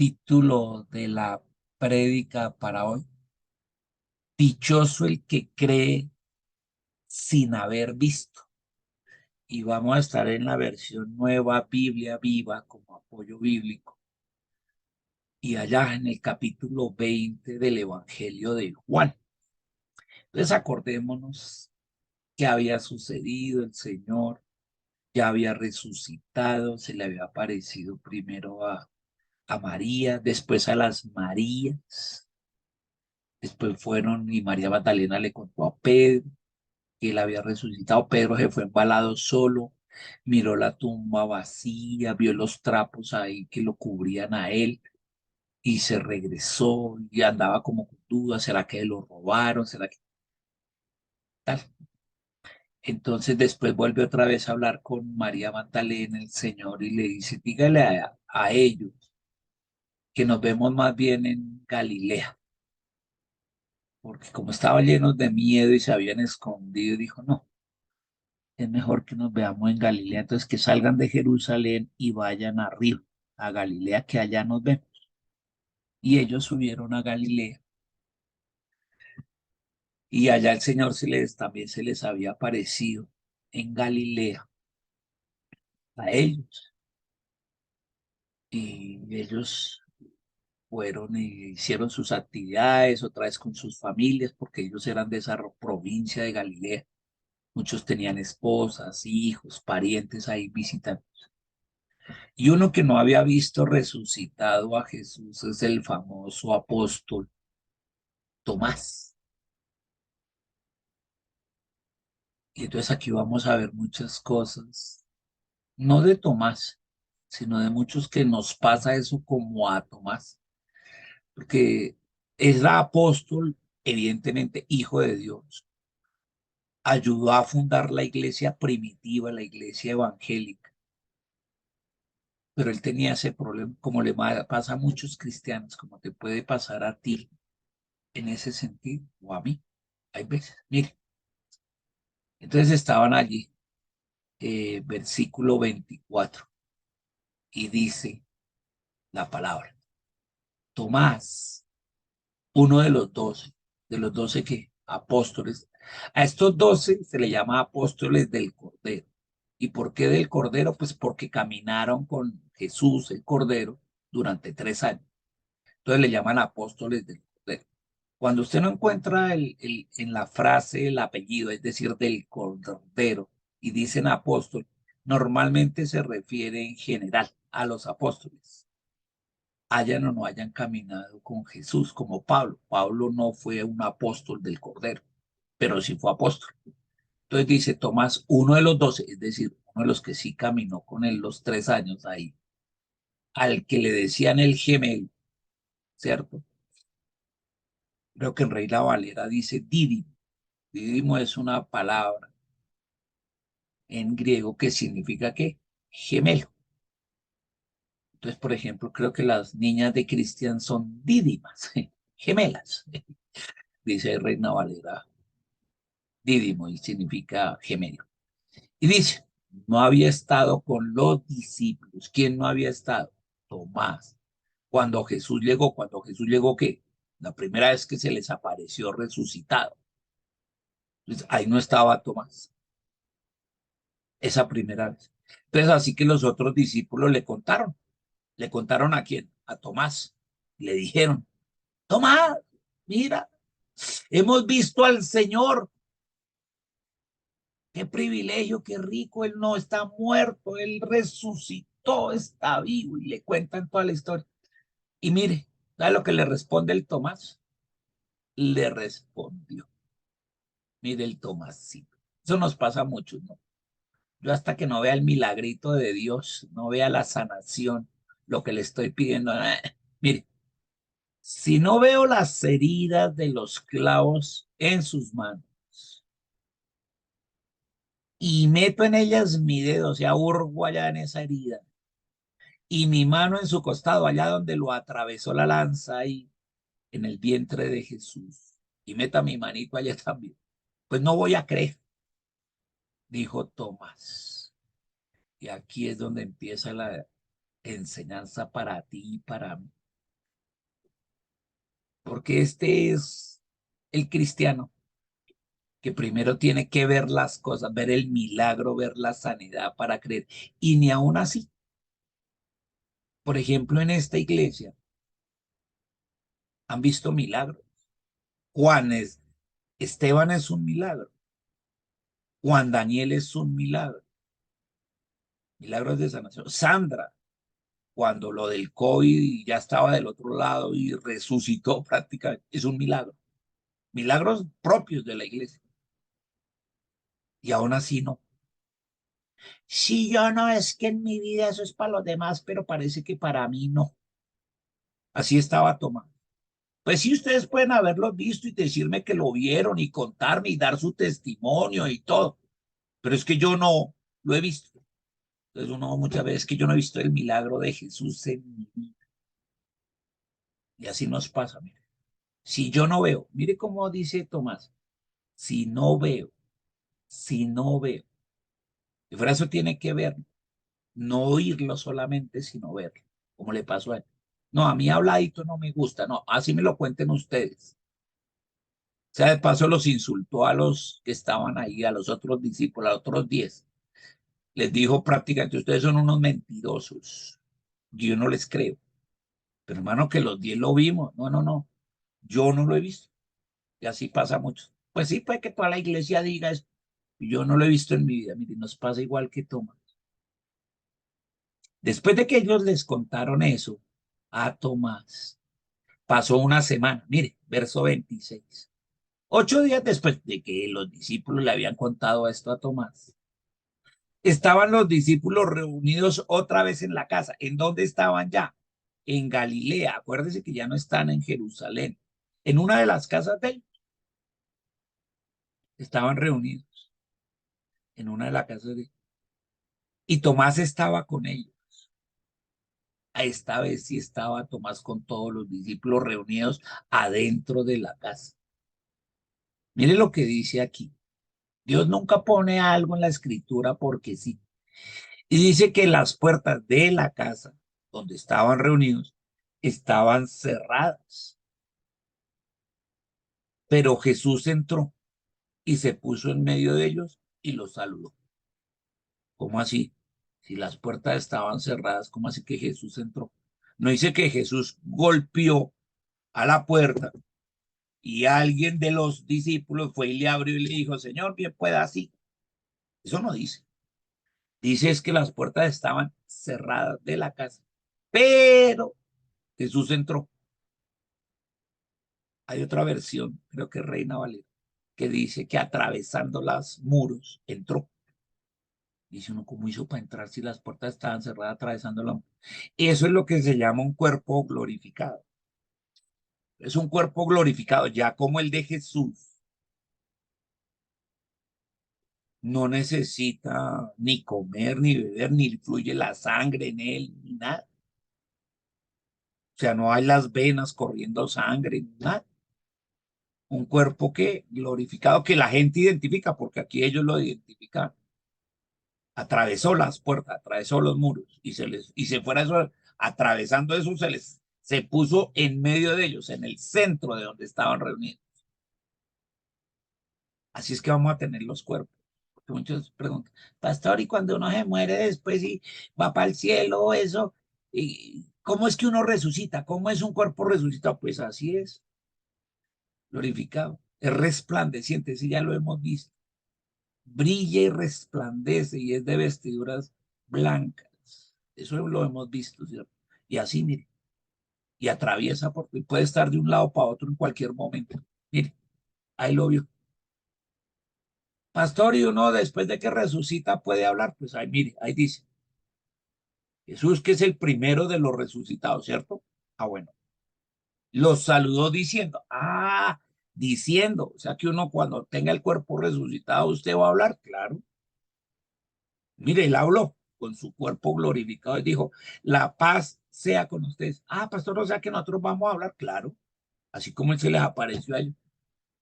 Título de la prédica para hoy: Dichoso el que cree sin haber visto. Y vamos a estar en la versión Nueva Biblia Viva como apoyo bíblico. Y allá en el capítulo 20 del Evangelio de Juan. Entonces acordémonos que había sucedido. El Señor ya había resucitado, se le había aparecido primero a María, después a las Marías. Después fueron y María Magdalena le contó a Pedro que él había resucitado. Pedro se fue embalado solo, miró la tumba vacía, vio los trapos ahí que lo cubrían a él y se regresó y andaba como con dudas: ¿será que lo robaron? ¿Será que tal? Entonces después vuelve otra vez a hablar con María Magdalena, el Señor, y le dice: dígale a ellos que nos vemos más bien en Galilea, porque como estaban llenos de miedo y se habían escondido, dijo: no, es mejor que nos veamos en Galilea. Entonces que salgan de Jerusalén y vayan arriba a Galilea, que allá nos vemos. Y ellos subieron a Galilea, y allá el Señor también se les había aparecido en Galilea a ellos. Y ellos fueron y hicieron sus actividades otra vez con sus familias, porque ellos eran de esa provincia de Galilea. Muchos tenían esposas, hijos, parientes ahí visitando. Y uno que no había visto resucitado a Jesús es el famoso apóstol Tomás. Y entonces aquí vamos a ver muchas cosas, no de Tomás, sino de muchos que nos pasa eso como a Tomás, porque era apóstol, evidentemente hijo de Dios, ayudó a fundar la iglesia primitiva, la iglesia evangélica, pero él tenía ese problema, como pasa a muchos cristianos, como te puede pasar a ti en ese sentido, o a mí, hay veces. Mire, entonces estaban allí, versículo 24, y dice la palabra: Tomás, uno de los 12 que apóstoles, a estos 12 se le llama apóstoles del Cordero. ¿Y por qué del Cordero? Pues porque caminaron con Jesús, el Cordero, durante 3 años. Entonces le llaman apóstoles del Cordero. Cuando usted no encuentra en la frase el apellido, es decir, del Cordero, y dicen apóstol, normalmente se refiere en general a los apóstoles, hayan o no hayan caminado con Jesús, como Pablo. Pablo no fue un apóstol del Cordero, pero sí fue apóstol. Entonces dice Tomás, uno de los 12, es decir, uno de los que sí caminó con él los 3 años ahí, al que le decían el gemelo, ¿cierto? Creo que en Reina Valera dice Dídimo. Dídimo es una palabra en griego que significa ¿qué? Gemelo. Entonces, por ejemplo, creo que las niñas de Cristian son dídimas, gemelas, dice Reina Valera. Dídimo y significa gemelo. Y dice: no había estado con los discípulos. ¿Quién no había estado? Tomás. Cuando Jesús llegó, ¿qué? La primera vez que se les apareció resucitado. Entonces, ahí no estaba Tomás, esa primera vez. Entonces, así que los otros discípulos ¿le contaron a quién? A Tomás. Le dijeron: Tomás, mira, hemos visto al Señor. Qué privilegio, qué rico, él no está muerto, él resucitó, está vivo, y le cuentan toda la historia. Y mire, ¿sabe lo que le responde el Tomás? Le respondió, mire el Tomasito. Eso nos pasa mucho, ¿no? Yo hasta que no vea el milagrito de Dios, no vea la sanación, lo que le estoy pidiendo, mire, si no veo las heridas de los clavos en sus manos y meto en ellas mi dedo, o sea, hurgo allá en esa herida, y mi mano en su costado, allá donde lo atravesó la lanza, ahí en el vientre de Jesús, y meta mi manito allá también, pues no voy a creer, dijo Tomás. Y aquí es donde empieza la enseñanza para ti y para mí. porque este es el cristiano que primero tiene que ver las cosas, ver el milagro, ver la sanidad para creer. Y ni aún así, por ejemplo, en esta iglesia han visto milagros. Juan es, Esteban es un milagro. Juan Daniel es un milagro. Milagros de sanación. Sandra, cuando lo del COVID ya estaba del otro lado y resucitó prácticamente, es un milagro. Milagros propios de la iglesia. Y aún así no. Si yo no, es que en mi vida eso es para los demás, pero parece que para mí no. Así estaba Tomás. Pues sí, ustedes pueden haberlo visto y decirme que lo vieron y contarme y dar su testimonio y todo, pero es que yo no lo he visto. Entonces uno muchas veces que yo no he visto el milagro de Jesús en mi vida. Y así nos pasa, mire. Si yo no veo, mire cómo dice Tomás, si no veo, si no veo. Y por eso tiene que ver, no oírlo solamente, sino verlo, como le pasó a él. No, a mí habladito no me gusta, no, así me lo cuenten ustedes. O sea, de paso los insultó a los que estaban ahí, a los otros discípulos, a los otros 10. Les dijo prácticamente, ustedes son unos mentirosos. Yo no les creo. Pero hermano, que los 10 lo vimos. No, no, no. Yo no lo he visto. Y así pasa mucho. Pues sí, puede que toda la iglesia diga eso. Yo no lo he visto en mi vida. Mire, nos pasa igual que Tomás. Después de que ellos les contaron eso a Tomás, pasó una semana. Mire, verso 26. 8 días después de que los discípulos le habían contado esto a Tomás, estaban los discípulos reunidos otra vez en la casa. ¿En dónde estaban ya? En Galilea. Acuérdense que ya no están en Jerusalén. En una de las casas de ellos estaban reunidos. En una de las casas de ellos. Y Tomás estaba con ellos. A esta vez sí estaba Tomás con todos los discípulos reunidos adentro de la casa. Mire lo que dice aquí. Dios nunca pone algo en la escritura porque sí. Y dice que las puertas de la casa donde estaban reunidos estaban cerradas. Pero Jesús entró y se puso en medio de ellos y los saludó. ¿Cómo así? Si las puertas estaban cerradas, ¿cómo así que Jesús entró? No dice que Jesús golpeó a la puerta y alguien de los discípulos fue y le abrió y le dijo, Señor, bien pueda así. Eso no dice. Dice es que las puertas estaban cerradas de la casa, pero Jesús entró. Hay otra versión, creo que Reina Valera, que dice que atravesando los muros entró. Dice uno, ¿cómo hizo para entrar si las puertas estaban cerradas atravesando la... Eso es lo que se llama un cuerpo glorificado. Es un cuerpo glorificado, ya como el de Jesús. No necesita ni comer, ni beber, ni fluye la sangre en él, ni nada. O sea, no hay las venas corriendo sangre, ni nada. Un cuerpo que glorificado, que la gente identifica, porque aquí ellos lo identifican. Atravesó las puertas, atravesó los muros y se fuera eso, atravesando eso, se puso en medio de ellos, en el centro de donde estaban reunidos. Así es que vamos a tener los cuerpos. Porque muchos preguntan, pastor, y cuando uno se muere después y va para el cielo, eso, y ¿cómo es que uno resucita? ¿Cómo es un cuerpo resucitado? Pues así es, glorificado. Es resplandeciente, sí, ya lo hemos visto. Brilla y resplandece y es de vestiduras blancas. Eso lo hemos visto, ¿cierto? Y así, mire, y atraviesa porque puede estar de un lado para otro en cualquier momento. Mire, ahí lo vio. Pastor, y uno después de que resucita puede hablar, pues ahí, mire, ahí dice, Jesús que es el primero de los resucitados, ¿cierto? Ah, bueno, los saludó diciendo, diciendo, o sea que uno cuando tenga el cuerpo resucitado, usted va a hablar, claro. Mire, él habló con su cuerpo glorificado y dijo, la paz sea con ustedes. Pastor, o sea que nosotros vamos a hablar, claro, así como él se les apareció a ellos.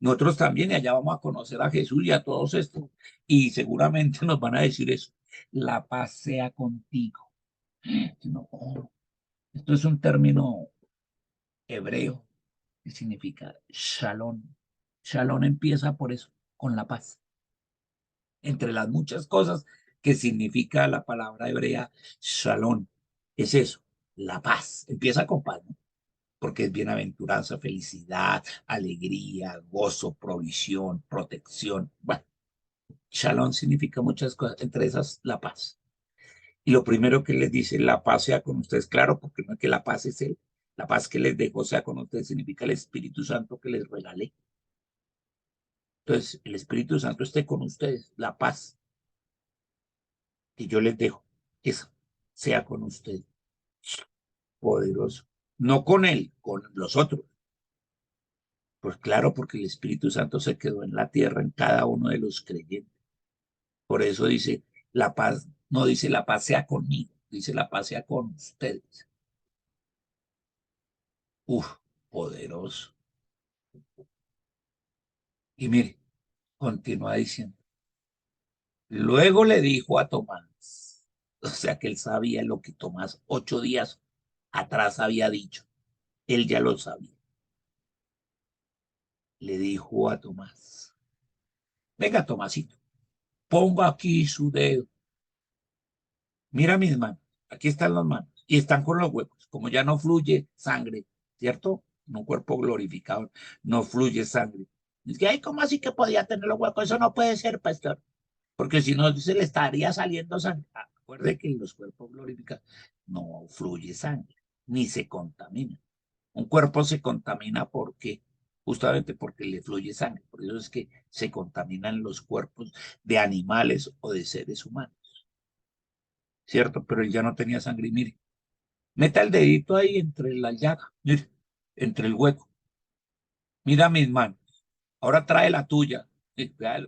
Nosotros también, y allá vamos a conocer a Jesús y a todos estos, y seguramente nos van a decir eso, la paz sea contigo. No, esto es un término hebreo ¿Qué significa? Shalom. Shalom empieza por eso, con la paz. Entre las muchas cosas que significa la palabra hebrea shalom, es eso, la paz. Empieza con paz, ¿no? Porque es bienaventuranza, felicidad, alegría, gozo, provisión, protección. Bueno, shalom significa muchas cosas, entre esas la paz. Y lo primero que les dice, la paz sea con ustedes, claro, porque no es que la paz es Él, la paz que les dejo sea con ustedes significa el Espíritu Santo que les regalé. Entonces, el Espíritu Santo esté con ustedes, la paz que yo les dejo, esa sea con ustedes, poderoso. No con Él, con los otros. Pues claro, porque el Espíritu Santo se quedó en la tierra, en cada uno de los creyentes. Por eso dice, la paz, no dice la paz sea conmigo, dice la paz sea con ustedes. Uf, poderoso. Y mire, continúa diciendo. Luego le dijo a Tomás, o sea que él sabía lo que Tomás 8 días atrás había dicho. Él ya lo sabía. Le dijo a Tomás, venga, Tomasito, ponga aquí su dedo. Mira mis manos. Aquí están las manos. Y están con los huecos. Como ya no fluye sangre, ¿cierto? En un cuerpo glorificado no fluye sangre. Es que, ay, ¿cómo así que podía tener los huecos? Eso no puede ser, pastor. Porque si no, se le estaría saliendo sangre. Acuerde que en los cuerpos glorificados no fluye sangre, ni se contamina. Un cuerpo se contamina porque, justamente porque le fluye sangre. Por eso es que se contaminan los cuerpos de animales o de seres humanos, ¿cierto? Pero él ya no tenía sangre. Y mire, meta el dedito ahí entre la llaga, mire, entre el hueco. Mira mis manos. Ahora trae la tuya.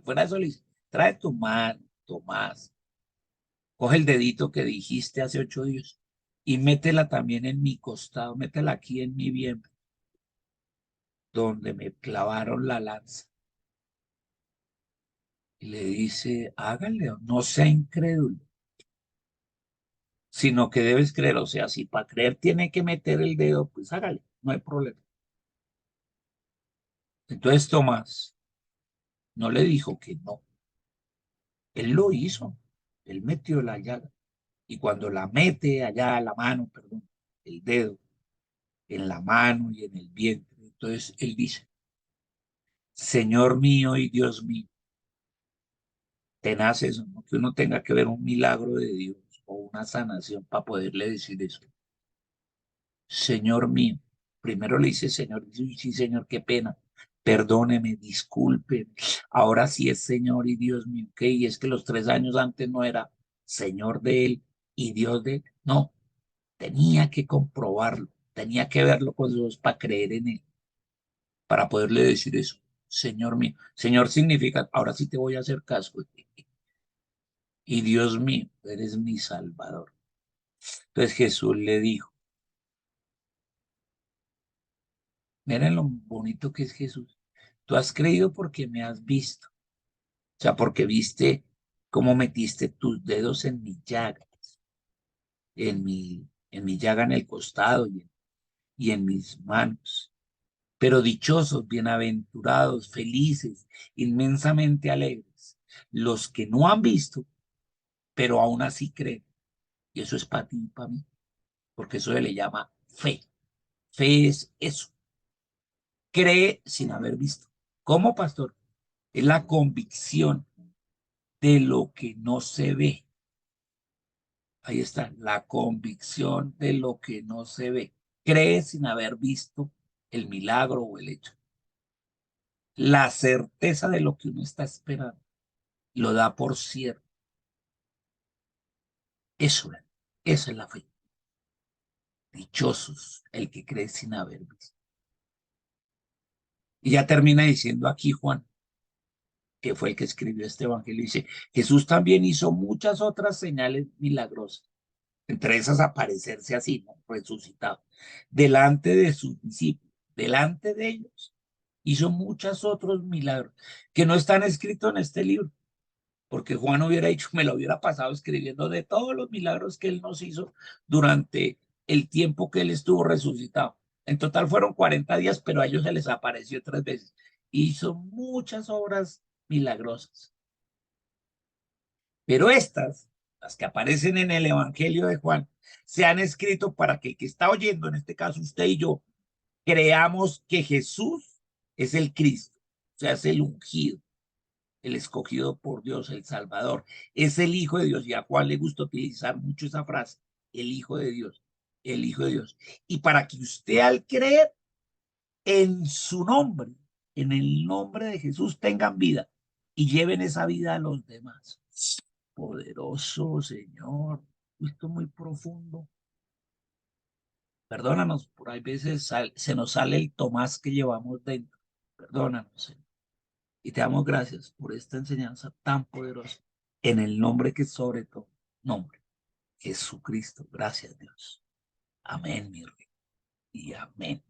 Fuera de eso le dice, trae tu mano, Tomás. Coge el dedito que dijiste hace 8 días y métela también en mi costado, métela aquí en mi vientre, donde me clavaron la lanza. Y le dice, hágale, no sea incrédulo, sino que debes creer. O sea, si para creer tiene que meter el dedo, pues hágale, no hay problema. Entonces Tomás no le dijo que no, él lo hizo, él metió la llaga. Y cuando la mete allá, la mano, perdón, el dedo, en la mano y en el vientre, entonces él dice, Señor mío y Dios mío, tenaz eso, ¿no? Que uno tenga que ver un milagro de Dios o una sanación para poderle decir eso. Señor mío, primero le dice Señor, dice, sí, Señor, qué pena, perdóneme, disculpe, ahora sí es Señor y Dios mío, ¿qué? Y es que los 3 años antes no era Señor de él y Dios de él, no, tenía que comprobarlo, tenía que verlo con Dios para creer en él, para poderle decir eso. Señor mío, Señor significa, ahora sí te voy a hacer caso. Y Dios mío, eres mi Salvador. Entonces Jesús le dijo, miren lo bonito que es Jesús. Tú has creído porque me has visto. O sea, porque viste cómo metiste tus dedos en mi llaga, en mi llaga en el costado y en mis manos. Pero dichosos, bienaventurados, felices, inmensamente alegres, los que no han visto, pero aún así creen. Y eso es para ti y para mí, porque eso se le llama fe. Fe es eso, cree sin haber visto. ¿Cómo, pastor? Es la convicción de lo que no se ve. Ahí está, la convicción de lo que no se ve. Cree sin haber visto el milagro o el hecho. La certeza de lo que uno está esperando lo da por cierto. Eso es la fe. Dichosos el que cree sin haber visto. Y ya termina diciendo aquí Juan, que fue el que escribió este evangelio, dice, Jesús también hizo muchas otras señales milagrosas, entre esas aparecerse así, ¿no? Resucitado, delante de sus discípulos, delante de ellos, hizo muchos otros milagros que no están escritos en este libro, porque Juan hubiera dicho, me lo hubiera pasado escribiendo de todos los milagros que él nos hizo durante el tiempo que él estuvo resucitado. En total fueron 40 días, pero a ellos se les apareció 3 veces. Hizo muchas obras milagrosas. Pero estas, las que aparecen en el Evangelio de Juan, se han escrito para que el que está oyendo, en este caso usted y yo, creamos que Jesús es el Cristo, o sea, es el ungido, el escogido por Dios, el Salvador, es el Hijo de Dios. Y a Juan le gusta utilizar mucho esa frase, el Hijo de Dios, el Hijo de Dios. Y para que usted al creer en su nombre, en el nombre de Jesús, tengan vida y lleven esa vida a los demás. Poderoso Señor, esto es muy profundo. Perdónanos, por ahí veces se nos sale el Tomás que llevamos dentro. Perdónanos, Señor. Y te damos gracias por esta enseñanza tan poderosa. En el nombre que es sobre todo nombre, Jesucristo. Gracias, Dios. Amén, mi rey. Y amén.